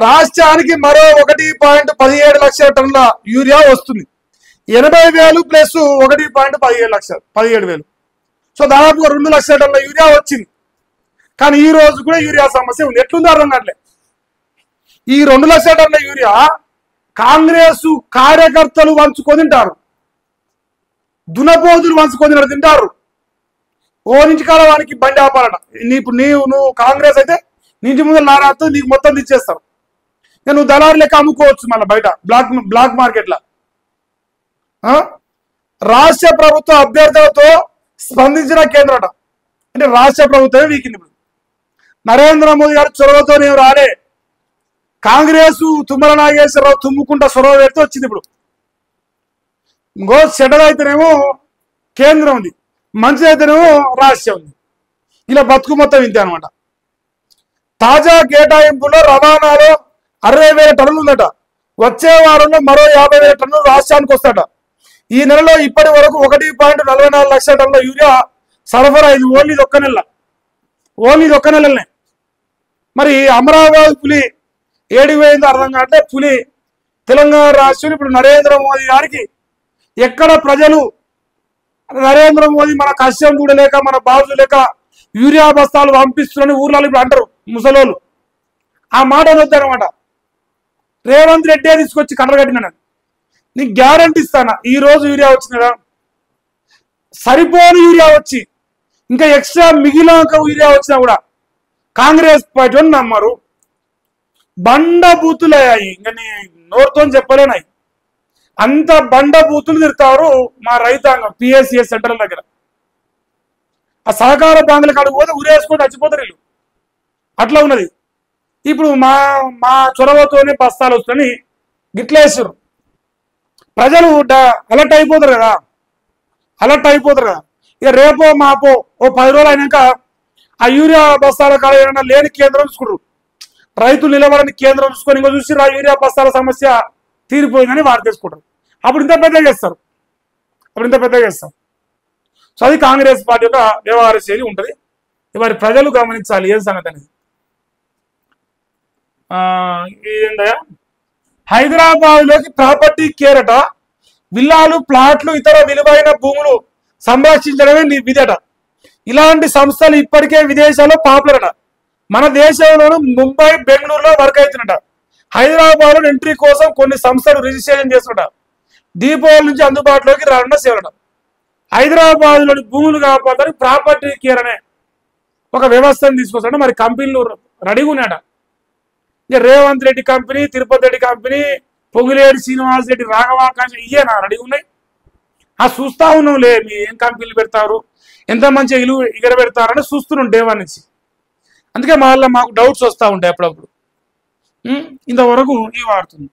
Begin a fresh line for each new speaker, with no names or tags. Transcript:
రాష్ట్రానికి మరో 1.17 లక్షల టన్నుల యూరియా వస్తుంది. 80,000 ప్లస్ 1.17 సో దాదాపుగా 2 లక్షల టన్నుల యూరియా వచ్చింది. కానీ ఈ రోజు కూడా యూరియా సమస్య ఉంది. ఎట్లుందో అర్థం కావట్లే. ఈ 2 లక్షల టన్నుల యూరియా కాంగ్రెస్ కార్యకర్తలు వంచుకొని తింటారు, దునపోతులు వంచుకొని తింటారు. ఓ నుంచి కాల వానికి బండి ఆపాలట. నువ్వు కాంగ్రెస్ అయితే నీటి ముందు లారాతో నీకు మొత్తం తెచ్చేస్తారు. నువ్వు దళారు లెక్క అమ్ముకోవచ్చు మళ్ళీ బయట బ్లాక్ మార్కెట్లో. రాష్ట్ర ప్రభుత్వ అభ్యర్థులతో స్పందించిన కేంద్రట. అంటే రాష్ట్ర ప్రభుత్వమే వీకింది. ఇప్పుడు నరేంద్ర మోదీ గారు చొరవతో నేను రాలే. కాంగ్రెస్ తుమ్మల నాగేశ్వరరావు తుమ్ముకుంటా చొరవ పెడితే వచ్చింది. ఇప్పుడు ఇంకో చెడ్డది అయితేనేమో కేంద్రం ఉంది, మంచిది అయితేనేమో రాష్ట్రం ఉంది. ఇలా బతుకు మొత్తం ఇంతే అనమాట. తాజా కేటాయింపులో రవాణాలో 60,000 టన్నులు ఉందట. వచ్చే వారంలో మరో 50,000 టన్నులు రాష్ట్రానికి వస్తాట. ఈ నెలలో ఇప్పటి వరకు 1.44 లక్షల టన్నుల యూరియా సరఫరా అయింది. ఓన్లీ ఇది ఒక్క నెలనే. మరి అమరావతి పులి ఏడికి పోయిందో అర్థం కావట్లే. పులి తెలంగాణ రాష్ట్రం ఇప్పుడు నరేంద్ర మోదీ గారికి ఎక్కడ ప్రజలు నరేంద్ర మోదీ మన కష్టం చూడలేక మన బాధలు లేక యూరియా బస్తాలు పంపిస్తున్నారని ఊర్లలో ఇప్పుడు అంటారు ముసలోళ్ళు. ఆ మాట అనొద్దనమాట. రేవంత్ రెడ్డి తీసుకొచ్చి కట్టగట్టినాను. నీకు గ్యారంటీ ఇస్తానా, ఈ రోజు యూరియా వచ్చిందా, సరిపోని యూరియా వచ్చి ఇంకా ఎక్స్ట్రా మిగిలిన యూరియా వచ్చినా కూడా కాంగ్రెస్ పార్టీ నమ్మరు. బండ బూతులయ్యాయి. ఇంకా నీ నోరుతో చెప్పలేనాయి. అంత బండ బూతులు తిడతారు మా రైతాంగం పిఎస్సిఎస్ సెంటర్ల దగ్గర. ఆ సహకార బ్యాంకుల కాడికి పోతే ఉరేసుకొని చచ్చిపోతారు వీళ్ళు. అట్లా ఉన్నది. ఇప్పుడు మా చొరవతోనే బస్తాలు వస్తాయని గిట్లేసారు. ప్రజలు అలర్ట్ అయిపోతారు కదా. ఇక రేపో మాపో ఓ 10 రోజులు అయినాక ఆ యూరియా బస్తాల కాడ ఏమైనా లేని కేంద్రం చూసుకుంటారు. రైతులు నిలబడని కేంద్రం చూసుకొని ఇంకా చూసి ఆ యూరియా బస్తాల సమస్య తీరిపోయిందని వారు తెలుసుకుంటారు. అప్పుడు ఇంత పెద్దగా చేస్తారు. సో అది కాంగ్రెస్ పార్టీ యొక్క వ్యవహార శైలి ఉంటుంది. మరి ప్రజలు గమనించాలి ఏం సంగతి అనేది. హైదరాబాద్ లోకి ప్రాపర్టీ కేరట. విల్లాలు, ప్లాట్లు, ఇతర విలువైన భూములు సంరక్షించడమే విధట. ఇలాంటి సంస్థలు ఇప్పటికే విదేశాల్లో పాపులర్ అట. మన దేశంలోనూ ముంబై, బెంగళూరులో వర్క్ అవుతున్నట. హైదరాబాద్ లో ఎంట్రీ కోసం కొన్ని సంస్థలు రిజిస్ట్రేషన్ చేస్తున్నట. దీపావళి నుంచి అందుబాటులోకి రానున్న సేవలట. హైదరాబాద్ లోని భూములు కాపాడడానికి ప్రాపర్టీ కేర్ అనే ఒక వ్యవస్థను తీసుకొస్తాడు. మరి కంపెనీలు రెడీగా ఉన్నాయట. ఇక రేవంత్ రెడ్డి కంపెనీ, తిరుపతి రెడ్డి కంపెనీ, పొంగులేడి శ్రీనివాస్ రెడ్డి, రాఘవాకాంక్ష ఇయ్యేనా రెడీగా ఉన్నాయి. చూస్తా ఉన్నాంలే మీ ఏం కంపెనీలు పెడతారు, ఎంత మంచిగా ఇల్లు ఎగర పెడతారని చూస్తున్నాం డే 1 నుంచి. అందుకే మాకు డౌట్స్ వస్తూ ఉంటాయి అప్పుడప్పుడు. ఇంతవరకు ఇవి వాడుతుంది.